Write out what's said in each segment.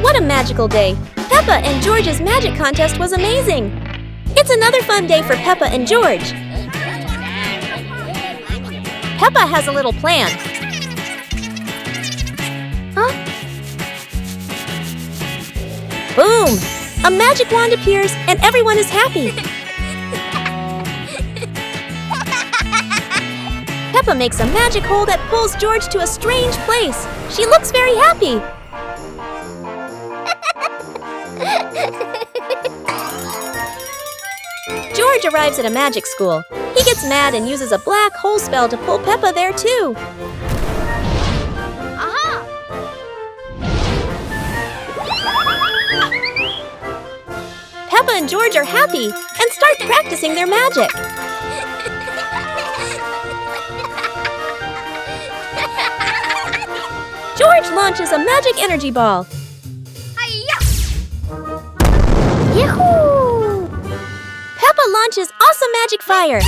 What a magical day! Peppa and George's magic contest was amazing! It's another fun day for Peppa and George. Peppa has a little plan. Huh? Boom! A magic wand appears and everyone is happy. Peppa makes a magic hole that pulls George to a strange place. She looks very happy. George arrives at a magic school. He gets mad and uses a black hole spell to pull Peppa there too. Aha! Peppa and George are happy and start practicing their magic. George launches a magic energy ball. Yahoo! Peppa launches awesome magic fire.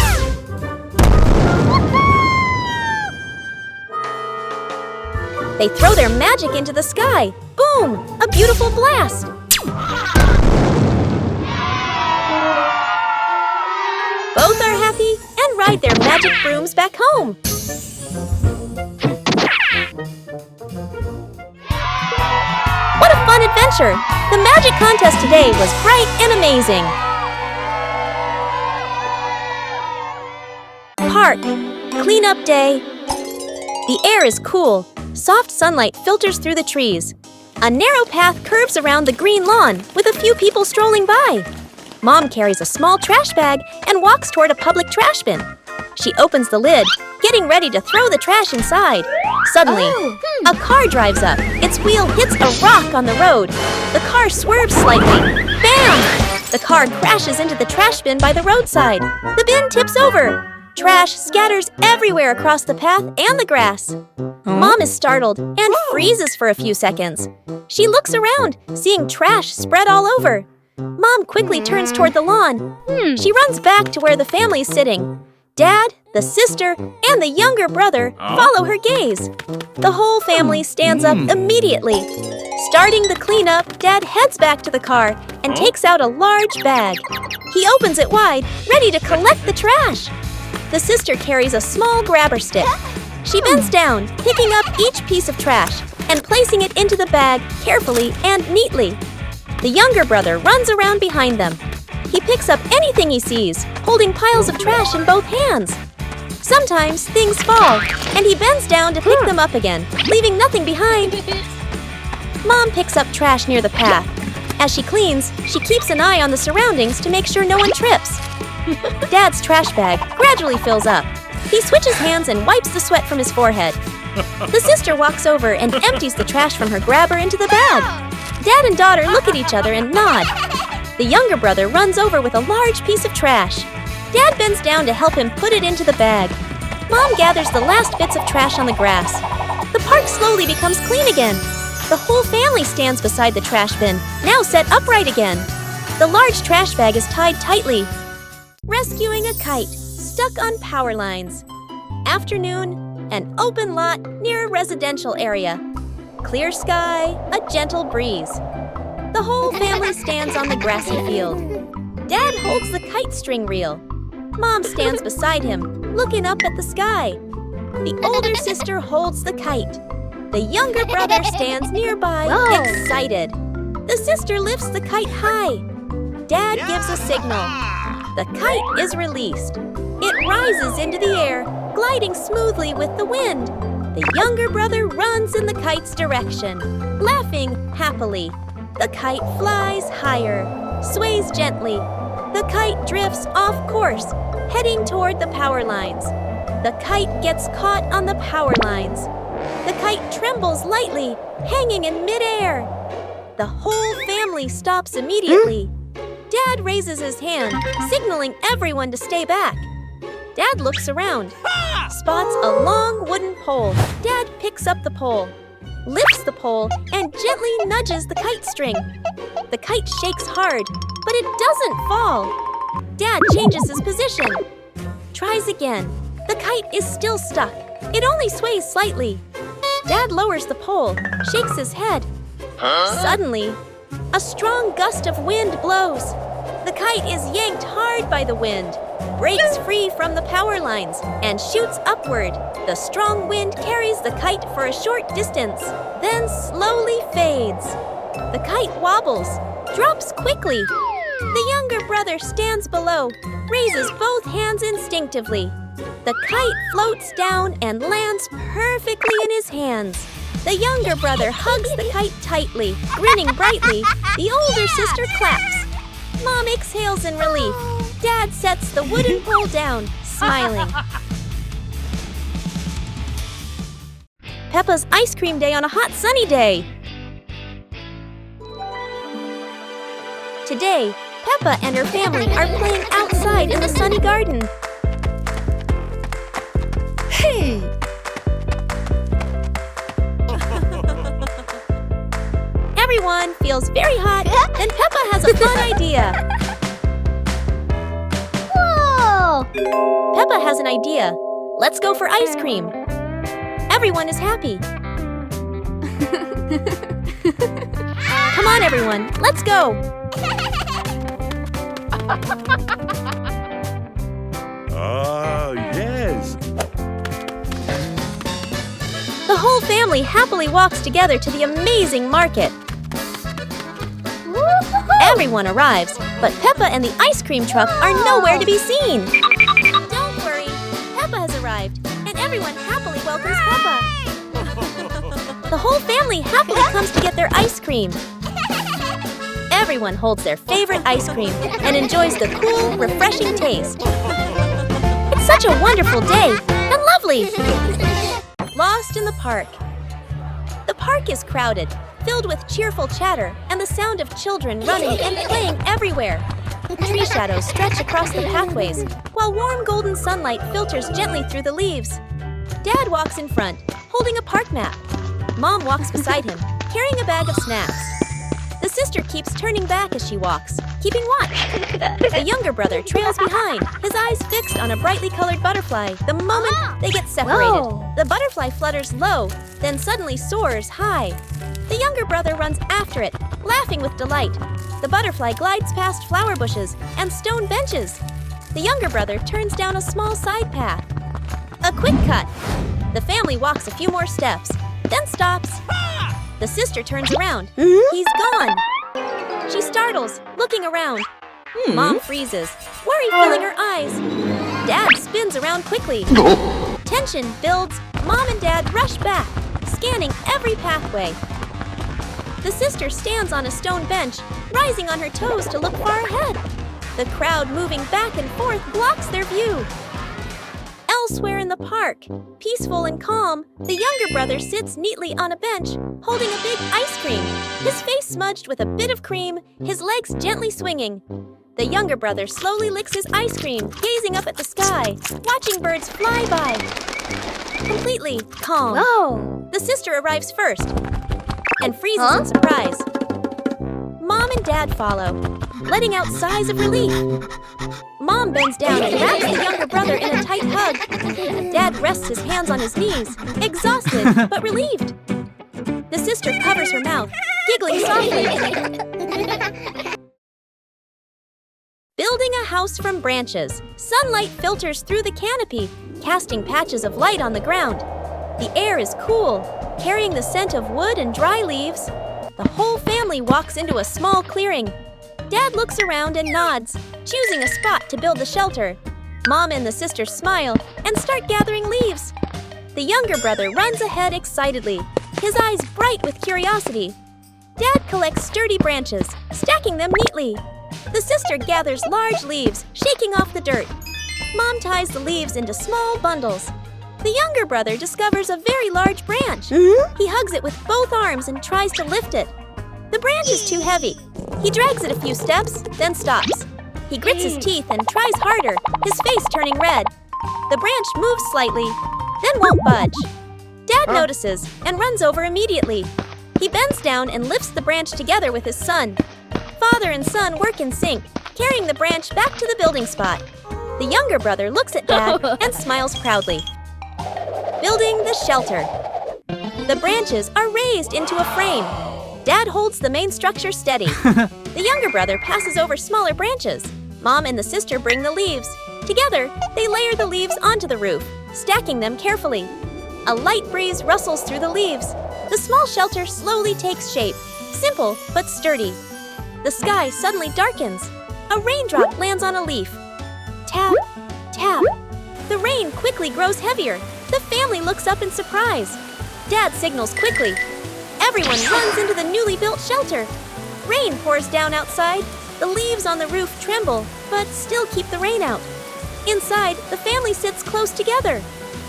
They throw their magic into the sky. Boom! A beautiful blast. Both are happy and ride their magic brooms back home. What a fun adventure! The magic contest today was bright and amazing. Park. Cleanup day. The air is cool. Soft sunlight filters through the trees. A narrow path curves around the green lawn with a few people strolling by. Mom carries a small trash bag and walks toward a public trash bin. She opens the lid, getting ready to throw the trash inside. Suddenly, a car drives up. Its wheel hits a rock on the road. The car swerves slightly. Bam! The car crashes into the trash bin by the roadside. The bin tips over. Trash scatters everywhere across the path and the grass. Mom is startled and freezes for a few seconds. She looks around, seeing trash spread all over. Mom quickly turns toward the lawn. She runs back to where the family is sitting. Dad, the sister, and the younger brother follow her gaze. The whole family stands up immediately. Starting the cleanup, Dad heads back to the car and takes out a large bag. He opens it wide, ready to collect the trash. The sister carries a small grabber stick. She bends down, picking up each piece of trash and placing it into the bag carefully and neatly. The younger brother runs around behind them. He picks up anything he sees, holding piles of trash in both hands. Sometimes things fall, and he bends down to pick them up again, leaving nothing behind. Mom picks up trash near the path. As she cleans, she keeps an eye on the surroundings to make sure no one trips. Dad's trash bag gradually fills up. He switches hands and wipes the sweat from his forehead. The sister walks over and empties the trash from her grabber into the bag. Dad and daughter look at each other and nod. The younger brother runs over with a large piece of trash. Dad bends down to help him put it into the bag. Mom gathers the last bits of trash on the grass. The park slowly becomes clean again. The whole family stands beside the trash bin, now set upright again. The large trash bag is tied tightly. Rescuing a kite, stuck on power lines. Afternoon, an open lot near a residential area. Clear sky, a gentle breeze. The whole family stands on the grassy field. Dad holds the kite string reel. Mom stands beside him, looking up at the sky. The older sister holds the kite. The younger brother stands nearby, excited. The sister lifts the kite high. Dad gives a signal. The kite is released. It rises into the air, gliding smoothly with the wind. The younger brother runs in the kite's direction, laughing happily. The kite flies higher, sways gently. The kite drifts off course, heading toward the power lines. The kite gets caught on the power lines. The kite trembles lightly, hanging in midair. The whole family stops immediately. Dad raises his hand, signaling everyone to stay back. Dad looks around, spots a long wooden pole. Dad picks up the pole, lifts the pole, and gently nudges the kite string. The kite shakes hard, but it doesn't fall. Dad changes his position. Tries again. The kite is still stuck. It only sways slightly. Dad lowers the pole, shakes his head. Suddenly, a strong gust of wind blows. The kite is yanked hard by the wind, breaks free from the power lines, and shoots upward. The strong wind carries the kite for a short distance, then slowly fades. The kite wobbles, drops quickly. The younger brother stands below, raises both hands instinctively. The kite floats down and lands perfectly in his hands. The younger brother hugs the kite tightly, grinning brightly. The older sister claps. Mom exhales in relief. Dad sets the wooden pole down, smiling. Peppa's ice cream day on a hot sunny day. Today, Peppa and her family are playing outside in the sunny garden. Hey! Everyone feels very hot, then Peppa has a fun idea. Whoa! Peppa has an idea. Let's go for ice cream. Everyone is happy. Come on, everyone, let's go. Yes. The whole family happily walks together to the amazing market. Everyone arrives, but Peppa and the ice cream truck are nowhere to be seen. Don't worry, Peppa has arrived, and everyone happily welcomes Peppa. The whole family happily comes to get their ice cream. Everyone holds their favorite ice cream and enjoys the cool, refreshing taste. It's such a wonderful day and lovely. Lost in the park. The park is crowded, filled with cheerful chatter and the sound of children running and playing everywhere. Tree shadows stretch across the pathways, while warm golden sunlight filters gently through the leaves. Dad walks in front, holding a park map. Mom walks beside him, carrying a bag of snacks. The sister keeps turning back as she walks, keeping watch. The younger brother trails behind, his eyes fixed on a brightly colored butterfly the moment they get separated. Whoa. The butterfly flutters low, then suddenly soars high. The younger brother runs after it, laughing with delight. The butterfly glides past flower bushes and stone benches. The younger brother turns down a small side path. A quick cut. The family walks a few more steps, then stops. The sister turns around. He's gone. She startles, looking around. Mom freezes, worry filling her eyes. Dad spins around quickly. Tension builds. Mom and Dad rush back, scanning every pathway. The sister stands on a stone bench, rising on her toes to look far ahead. The crowd moving back and forth blocks their view. Elsewhere in the park, peaceful and calm, the younger brother sits neatly on a bench, holding a big ice cream, his face smudged with a bit of cream, his legs gently swinging. The younger brother slowly licks his ice cream, gazing up at the sky, watching birds fly by. Completely calm. Whoa! The sister arrives first and freezes in surprise. Mom and Dad follow, letting out sighs of relief. Mom bends down and wraps the younger brother in a tight hug. Dad rests his hands on his knees, exhausted but relieved. The sister covers her mouth, giggling softly. Building a house from branches, sunlight filters through the canopy, casting patches of light on the ground. The air is cool, carrying the scent of wood and dry leaves. The whole family walks into a small clearing. Dad looks around and nods, choosing a spot to build the shelter. Mom and the sister smile and start gathering leaves. The younger brother runs ahead excitedly, his eyes bright with curiosity. Dad collects sturdy branches, stacking them neatly. The sister gathers large leaves, shaking off the dirt. Mom ties the leaves into small bundles. The younger brother discovers a very large branch. He hugs it with both arms and tries to lift it. The branch is too heavy. He drags it a few steps, then stops. He grits his teeth and tries harder, his face turning red. The branch moves slightly, then won't budge. Dad notices and runs over immediately. He bends down and lifts the branch together with his son. Father and son work in sync, carrying the branch back to the building spot. The younger brother looks at Dad and smiles proudly. Building the shelter. The branches are raised into a frame. Dad holds the main structure steady. The younger brother passes over smaller branches. Mom and the sister bring the leaves. Together, they layer the leaves onto the roof, stacking them carefully. A light breeze rustles through the leaves. The small shelter slowly takes shape, simple but sturdy. The sky suddenly darkens. A raindrop lands on a leaf. Tap, tap. The rain quickly grows heavier. The family looks up in surprise. Dad signals quickly. Everyone runs into the newly built shelter. Rain pours down outside. The leaves on the roof tremble, but still keep the rain out. Inside, the family sits close together.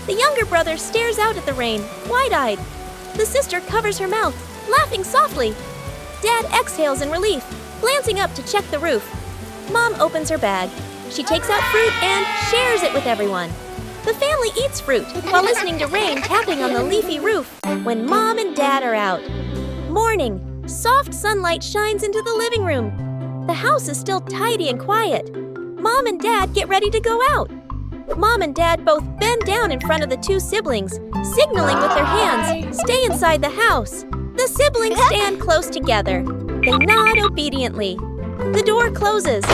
The younger brother stares out at the rain, wide-eyed. The sister covers her mouth, laughing softly. Dad exhales in relief, glancing up to check the roof. Mom opens her bag. She takes out fruit and shares it with everyone. The family eats fruit while listening to rain tapping on the leafy roof when Mom and Dad are out. Morning. Soft sunlight shines into the living room. The house is still tidy and quiet. Mom and Dad get ready to go out. Mom and Dad both bend down in front of the two siblings, signaling with their hands, "Stay inside the house." The siblings stand close together. They nod obediently. The door closes.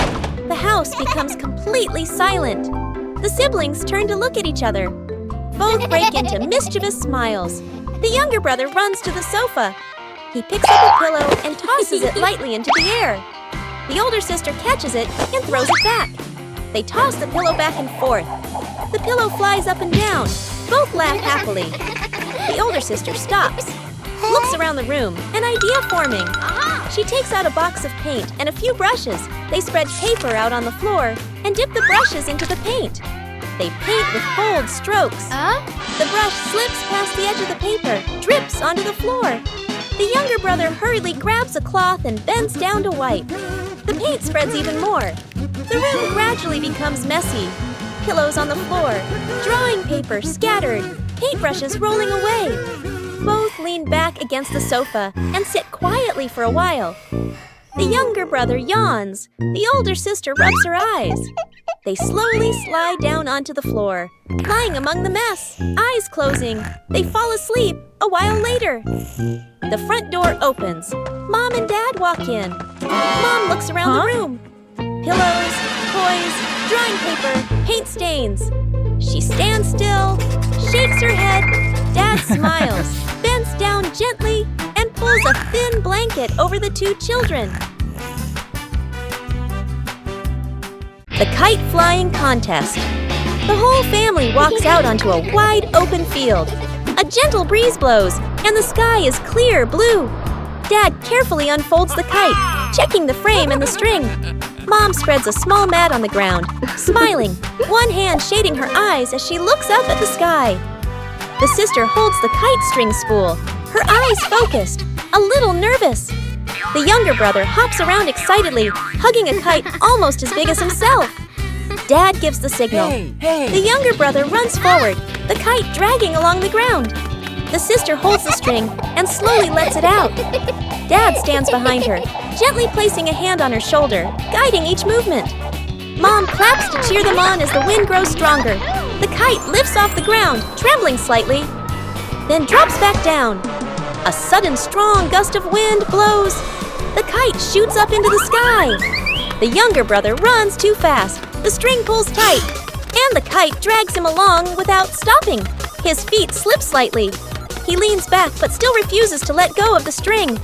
The house becomes completely silent. The siblings turn to look at each other. Both break into mischievous smiles. The younger brother runs to the sofa. He picks up a pillow and tosses it lightly into the air. The older sister catches it and throws it back. They toss the pillow back and forth. The pillow flies up and down. Both laugh happily. The older sister stops, looks around the room, an idea forming. She takes out a box of paint and a few brushes. They spread paper out on the floor and dip the brushes into the paint. They paint with bold strokes. The brush slips past the edge of the paper, drips onto the floor. The younger brother hurriedly grabs a cloth and bends down to wipe. The paint spreads even more. The room gradually becomes messy. Pillows on the floor, drawing paper scattered, paintbrushes rolling away. Both lean back against the sofa and sit quietly for a while. The younger brother yawns. The older sister rubs her eyes. They slowly slide down onto the floor, lying among the mess, eyes closing. They fall asleep a while later. The front door opens. Mom and Dad walk in. Mom looks around the room. Pillows, toys, drawing paper, paint stains. She stands still, shakes her head. Dad smiles, bends down gently, and pulls a thin blanket over the two children. The kite flying contest. The whole family walks out onto a wide open field. A gentle breeze blows, and the sky is clear blue. Dad carefully unfolds the kite, checking the frame and the string. Mom spreads a small mat on the ground, smiling, one hand shading her eyes as she looks up at the sky. The sister holds the kite string spool, her eyes focused, a little nervous. The younger brother hops around excitedly, hugging a kite almost as big as himself. Dad gives the signal. The younger brother runs forward, the kite dragging along the ground. The sister holds the string and slowly lets it out. Dad stands behind her, gently placing a hand on her shoulder, guiding each movement. Mom claps to cheer them on as the wind grows stronger. The kite lifts off the ground, trembling slightly, then drops back down. A sudden strong gust of wind blows. The kite shoots up into the sky. The younger brother runs too fast. The string pulls tight, and the kite drags him along without stopping. His feet slip slightly. He leans back but still refuses to let go of the string.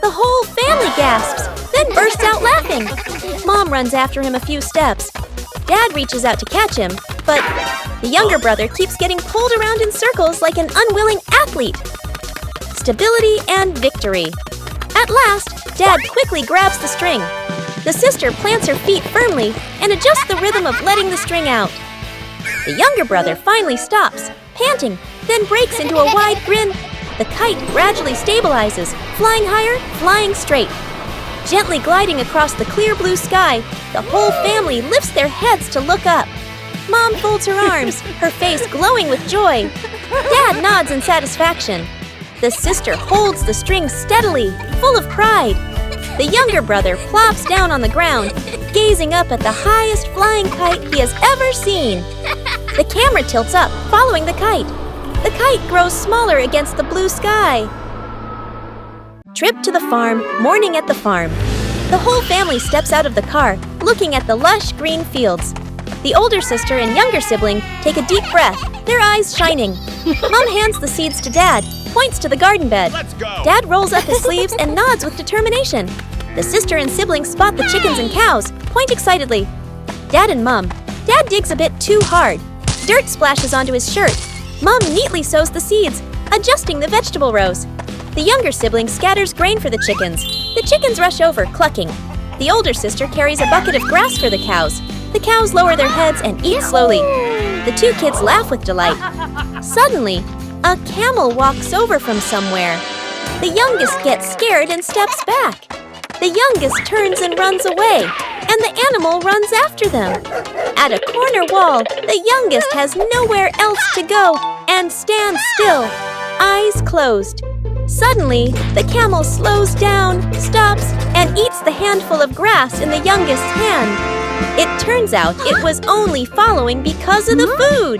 The whole family gasps, then bursts out laughing. Mom runs after him a few steps. Dad reaches out to catch him, but the younger brother keeps getting pulled around in circles like an unwilling athlete. Stability and victory. At last, Dad quickly grabs the string. The sister plants her feet firmly and adjusts the rhythm of letting the string out. The younger brother finally stops, panting, then breaks into a wide grin. The kite gradually stabilizes, flying higher, flying straight. Gently gliding across the clear blue sky, the whole family lifts their heads to look up. Mom folds her arms, her face glowing with joy. Dad nods in satisfaction. The sister holds the string steadily, full of pride. The younger brother plops down on the ground, gazing up at the highest flying kite he has ever seen. The camera tilts up, following the kite. The kite grows smaller against the blue sky. Trip to the farm, morning at the farm. The whole family steps out of the car, looking at the lush green fields. The older sister and younger sibling take a deep breath, their eyes shining. Mom hands the seeds to Dad, points to the garden bed. Let's go! Dad rolls up his sleeves and nods with determination. The sister and siblings spot the chickens and cows, point excitedly. Dad and Mom. Dad digs a bit too hard. Dirt splashes onto his shirt. Mom neatly sows the seeds, adjusting the vegetable rows. The younger sibling scatters grain for the chickens. The chickens rush over, clucking. The older sister carries a bucket of grass for the cows. The cows lower their heads and eat slowly. The two kids laugh with delight. Suddenly, a camel walks over from somewhere. The youngest gets scared and steps back. The youngest turns and runs away, and the animal runs after them. At a corner wall, the youngest has nowhere else to go and stands still, eyes closed. Suddenly, the camel slows down, stops, and eats the handful of grass in the youngest's hand. It turns out it was only following because of the food.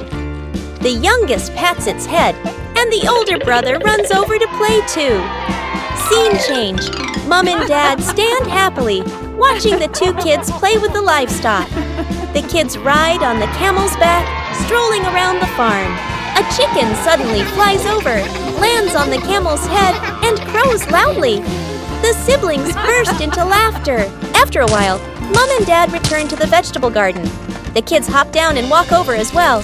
The youngest pats its head, and the older brother runs over to play too. Scene change. Mom and Dad stand happily, watching the two kids play with the livestock. The kids ride on the camel's back, strolling around the farm. A chicken suddenly flies over, lands on the camel's head, and crows loudly. The siblings burst into laughter. After a while, Mom and Dad return to the vegetable garden. The kids hop down and walk over as well.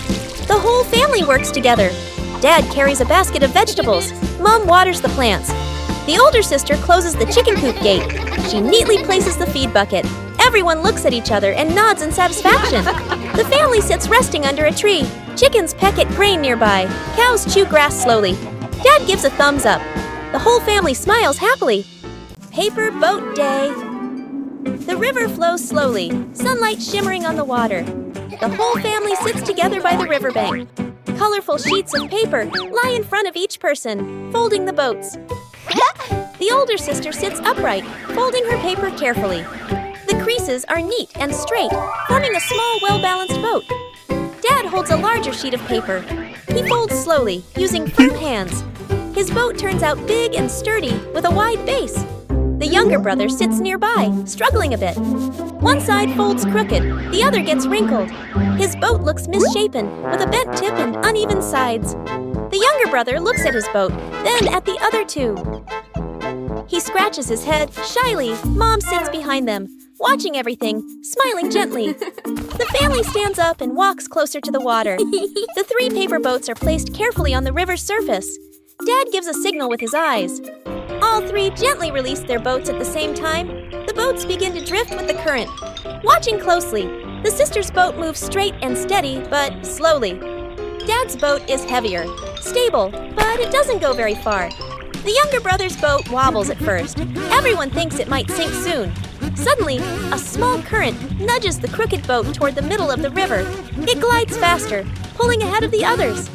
The whole family works together. Dad carries a basket of vegetables. Mom waters the plants. The older sister closes the chicken coop gate. She neatly places the feed bucket. Everyone looks at each other and nods in satisfaction. The family sits resting under a tree. Chickens peck at grain nearby. Cows chew grass slowly. Dad gives a thumbs up. The whole family smiles happily. Paper boat day. The river flows slowly, sunlight shimmering on the water. The whole family sits together by the riverbank. Colorful sheets of paper lie in front of each person, folding the boats. The older sister sits upright, folding her paper carefully. The creases are neat and straight, forming a small, well-balanced boat. Dad holds a larger sheet of paper. He folds slowly, using firm hands. His boat turns out big and sturdy, with a wide base. The younger brother sits nearby, struggling a bit. One side folds crooked, the other gets wrinkled. His boat looks misshapen, with a bent tip and uneven sides. The younger brother looks at his boat, then at the other two. He scratches his head, shyly. Mom sits behind them, watching everything, smiling gently. The family stands up and walks closer to the water. The three paper boats are placed carefully on the river's surface. Dad gives a signal with his eyes. All three gently release their boats at the same time. The boats begin to drift with the current. Watching closely, the sister's boat moves straight and steady, but slowly. Dad's boat is heavier, stable, but it doesn't go very far. The younger brother's boat wobbles at first. Everyone thinks it might sink soon. Suddenly, a small current nudges the crooked boat toward the middle of the river. It glides faster, pulling ahead of the others.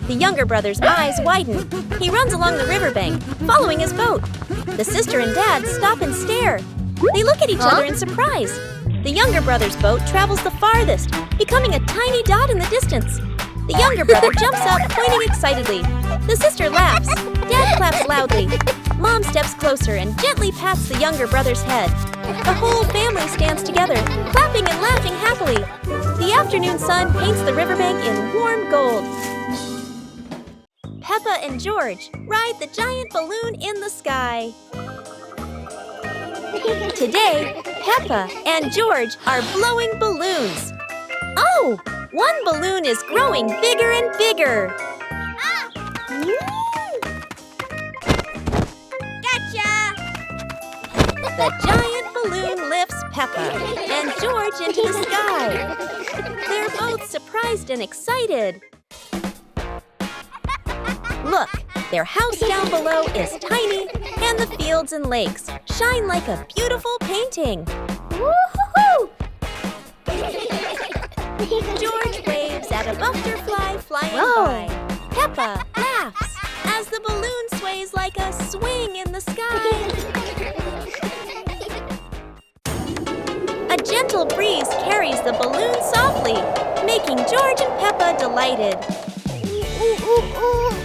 The younger brother's eyes widen. He runs along the riverbank, following his boat. The sister and Dad stop and stare. They look at each other in surprise. The younger brother's boat travels the farthest, becoming a tiny dot in the distance. The younger brother jumps up, pointing excitedly. The sister laughs. Dad claps loudly. Mom steps closer and gently pats the younger brother's head. The whole family stands together, clapping and laughing happily. The afternoon sun paints the riverbank in warm gold. Peppa and George ride the giant balloon in the sky. Today, Peppa and George are blowing balloons. Oh, one balloon is growing bigger and bigger. Gotcha! The giant balloon lifts Peppa and George into the sky. They're both surprised and excited. Look, their house down below is tiny, and the fields and lakes shine like a beautiful painting. Woo-hoo-hoo! George waves at a butterfly flying Whoa. by. Peppa laughs as the balloon sways like a swing in the sky. A gentle breeze carries the balloon softly, making George and Peppa delighted. Ooh, ooh, ooh.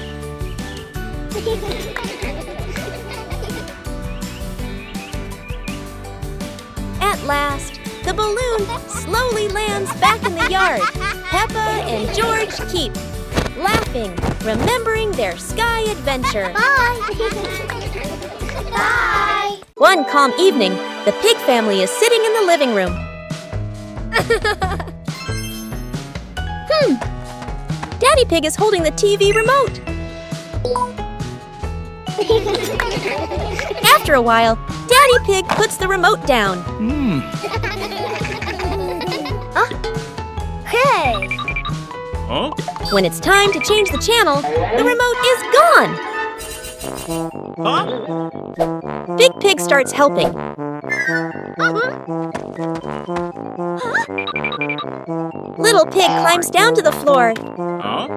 last, the balloon slowly lands back in the yard. Peppa and George keep laughing, remembering their sky adventure. Bye. Bye. One calm evening, the pig family is sitting in the living room. Daddy Pig is holding the TV remote. After a while, Daddy Pig puts the remote down. Hey. Huh? When it's time to change the channel, the remote is gone. Huh? Big Pig starts helping. Little Pig climbs down to the floor. Huh?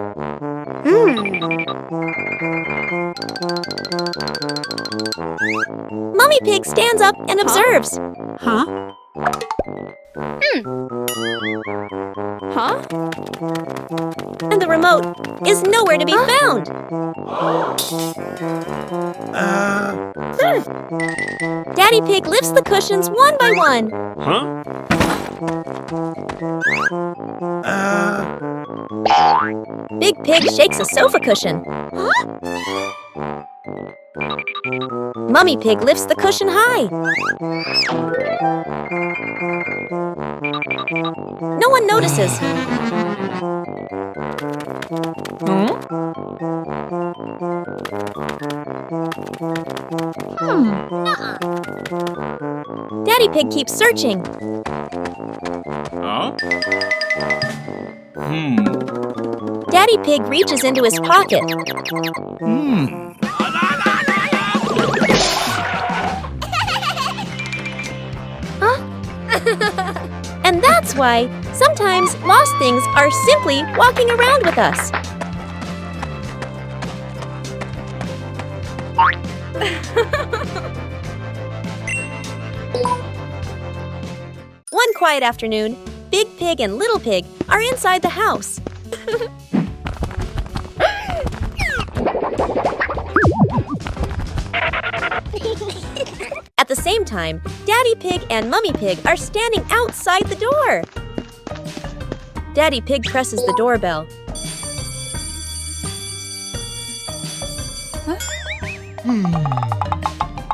Mummy Pig stands up and observes. Huh? Huh? And the remote is nowhere to be found. Daddy Pig lifts the cushions one by one. Huh? Big Pig shakes a sofa cushion. Mummy Pig lifts the cushion high. No one notices. Daddy Pig keeps searching. Huh? Daddy Pig reaches into his pocket. And that's why sometimes lost things are simply walking around with us. One quiet afternoon, Big Pig and Little Pig are inside the house. At the same time, Daddy Pig and Mummy Pig are standing outside the door. Daddy Pig presses the doorbell.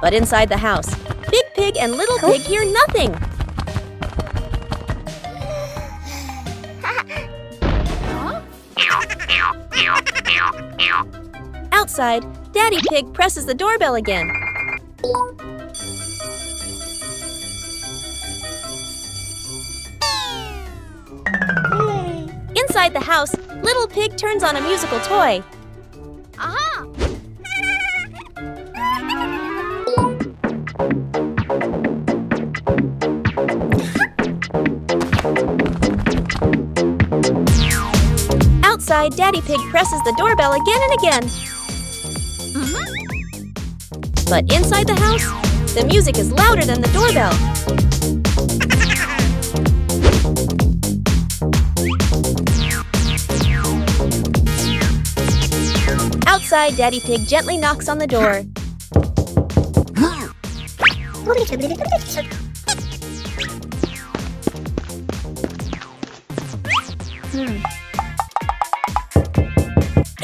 But inside the house, Big Pig and Little Pig hear nothing. Outside, Daddy Pig presses the doorbell again. Inside the house, Little Pig turns on a musical toy. Aha! Outside, Daddy Pig presses the doorbell again and again. But inside the house, the music is louder than the doorbell. Outside, Daddy Pig gently knocks on the door.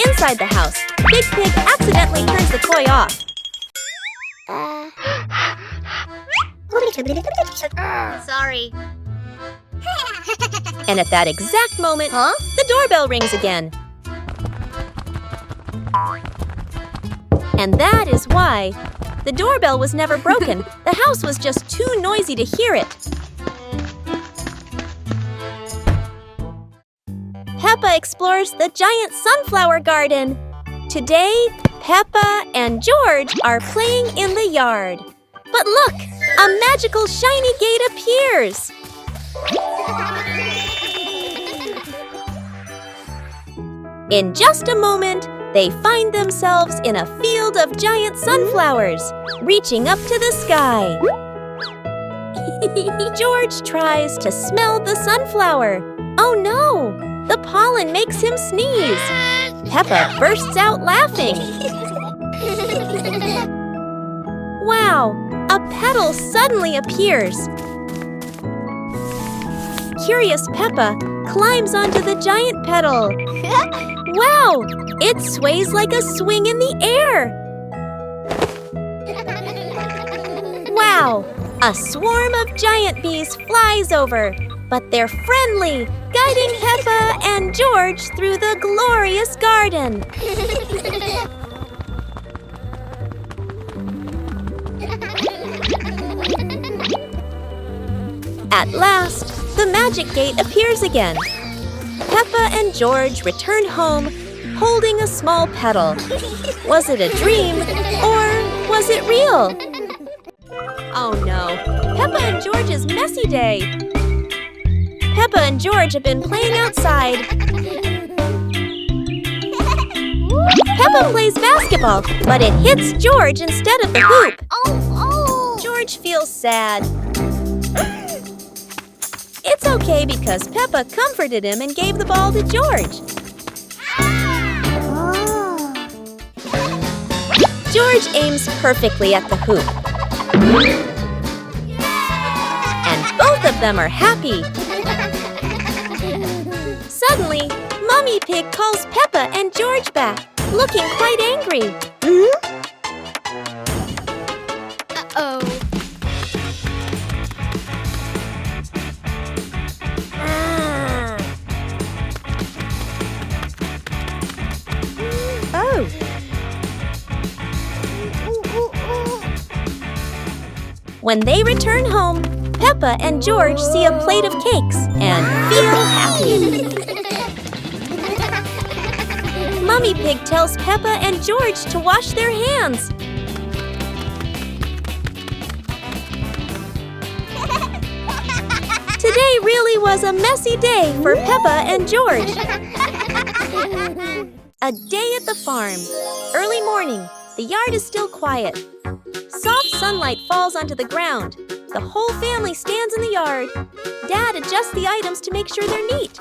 Inside the house, Big Pig accidentally turns the toy off. Sorry. And at that exact moment, the doorbell rings again. And that is why the doorbell was never broken. The house was just too noisy to hear it. Peppa explores the giant sunflower garden. Today, Peppa and George are playing in the yard. But look, a magical shiny gate appears. In just a moment, they find themselves in a field of giant sunflowers, reaching up to the sky. George tries to smell the sunflower. Oh no! The pollen makes him sneeze. Peppa bursts out laughing. Wow! A petal suddenly appears. curious Peppa climbs onto the giant pedal. Wow! It sways like a swing in the air! Wow! A swarm of giant bees flies over, but they're friendly, guiding Peppa and George through the glorious garden. At last, the magic gate appears again. Peppa and George return home, holding a small pedal. Was it a dream, or was it real? Oh no, Peppa and George's messy day. Peppa and George have been playing outside. Peppa plays basketball, but it hits George instead of the hoop. George feels sad. It's okay because Peppa comforted him and gave the ball to George. George aims perfectly at the hoop. And both of them are happy. Suddenly, Mummy Pig calls Peppa and George back, looking quite angry. Uh-oh. Oh. When they return home, Peppa and George see a plate of cakes and feel happy. Mummy Pig tells Peppa and George to wash their hands. Today really was a messy day for Peppa and George. A day at the farm. Early morning. The yard is still quiet. Soft sunlight falls onto the ground. The whole family stands in the yard. Dad adjusts the items to make sure they're neat.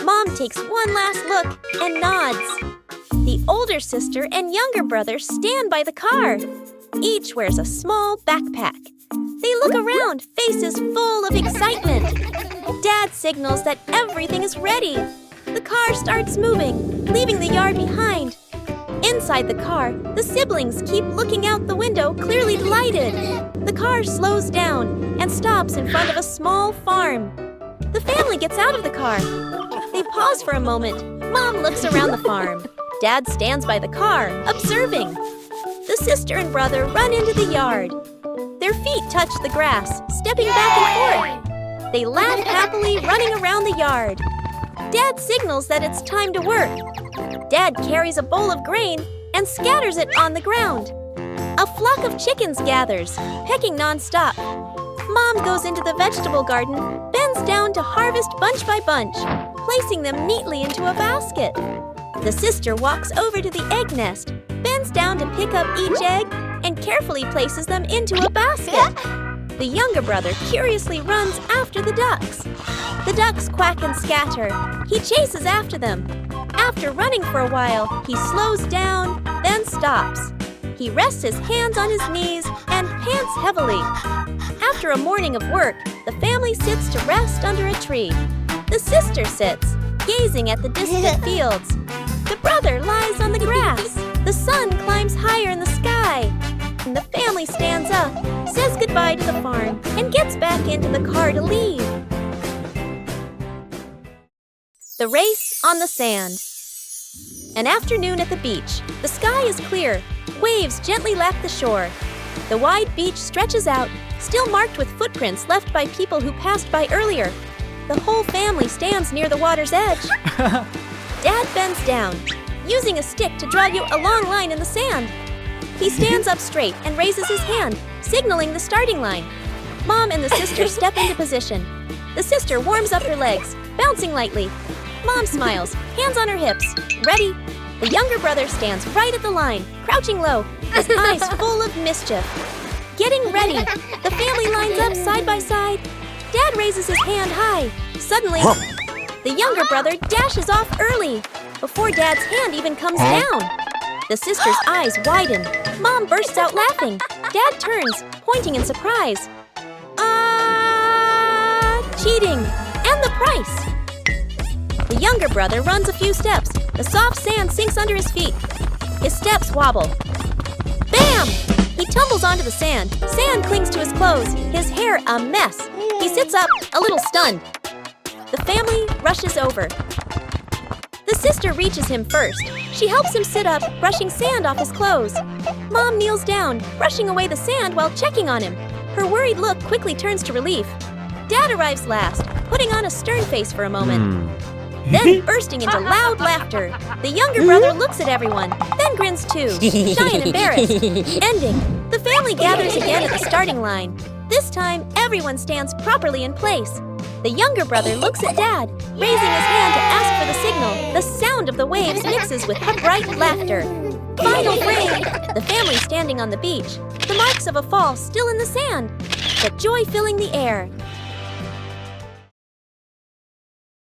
Mom takes one last look and nods. The older sister and younger brother stand by the car. Each wears a small backpack. They look around, faces full of excitement. Dad signals that everything is ready. The car starts moving, leaving the yard behind. Inside the car, the siblings keep looking out the window, clearly delighted. The car slows down and stops in front of a small farm. The family gets out of the car. They pause for a moment. Mom looks around the farm. Dad stands by the car, observing. The sister and brother run into the yard. Their feet touch the grass, stepping back and forth. They laugh happily, running around the yard. Dad signals that it's time to work. Dad carries a bowl of grain and scatters it on the ground. A flock of chickens gathers, pecking nonstop. Mom goes into the vegetable garden, bends down to harvest bunch by bunch, placing them neatly into a basket. The sister walks over to the egg nest, bends down to pick up each egg, and carefully places them into a basket. The younger brother curiously runs after the ducks. The ducks quack and scatter. He chases after them. After running for a while, he slows down, then stops. He rests his hands on his knees and pants heavily. After a morning of work, the family sits to rest under a tree. The sister sits, gazing at the distant fields. The brother lies on the grass. The sun climbs higher in the sky. And the family stands up, says goodbye to the farm, and gets back into the car to leave. The race on the sand. An afternoon at the beach. The sky is clear. Waves gently lap the shore. The wide beach stretches out, still marked with footprints left by people who passed by earlier. The whole family stands near the water's edge. Dad bends down, using a stick to draw you a long line in the sand. He stands up straight and raises his hand, signaling the starting line. Mom and the sister step into position. The sister warms up her legs, bouncing lightly. Mom smiles, hands on her hips. Ready? The younger brother stands right at the line, crouching low, his eyes full of mischief. Getting ready, the family lines up side by side. Dad raises his hand high. Suddenly, the younger brother dashes off early, before Dad's hand even comes down. The sister's eyes widen. Mom bursts out laughing. Dad turns, pointing in surprise. Cheating! and the price! The younger brother runs a few steps. The soft sand sinks under his feet. His steps wobble. Bam! He tumbles onto the sand. Sand clings to his clothes. His hair a mess. He sits up, a little stunned. The family rushes over. The sister reaches him first. She helps him sit up, brushing sand off his clothes. Mom kneels down, brushing away the sand while checking on him. Her worried look quickly turns to relief. Dad arrives last, putting on a stern face for a moment. Then bursting into loud laughter. The younger brother looks at everyone, then grins too, shy and embarrassed. Ending. The family gathers again at the starting line. This time, everyone stands properly in place. The younger brother looks at Dad, raising his hand to ask for the signal. The sound of the waves mixes with bright laughter. Final frame! The family standing on the beach. The marks of a fall still in the sand, but joy filling the air.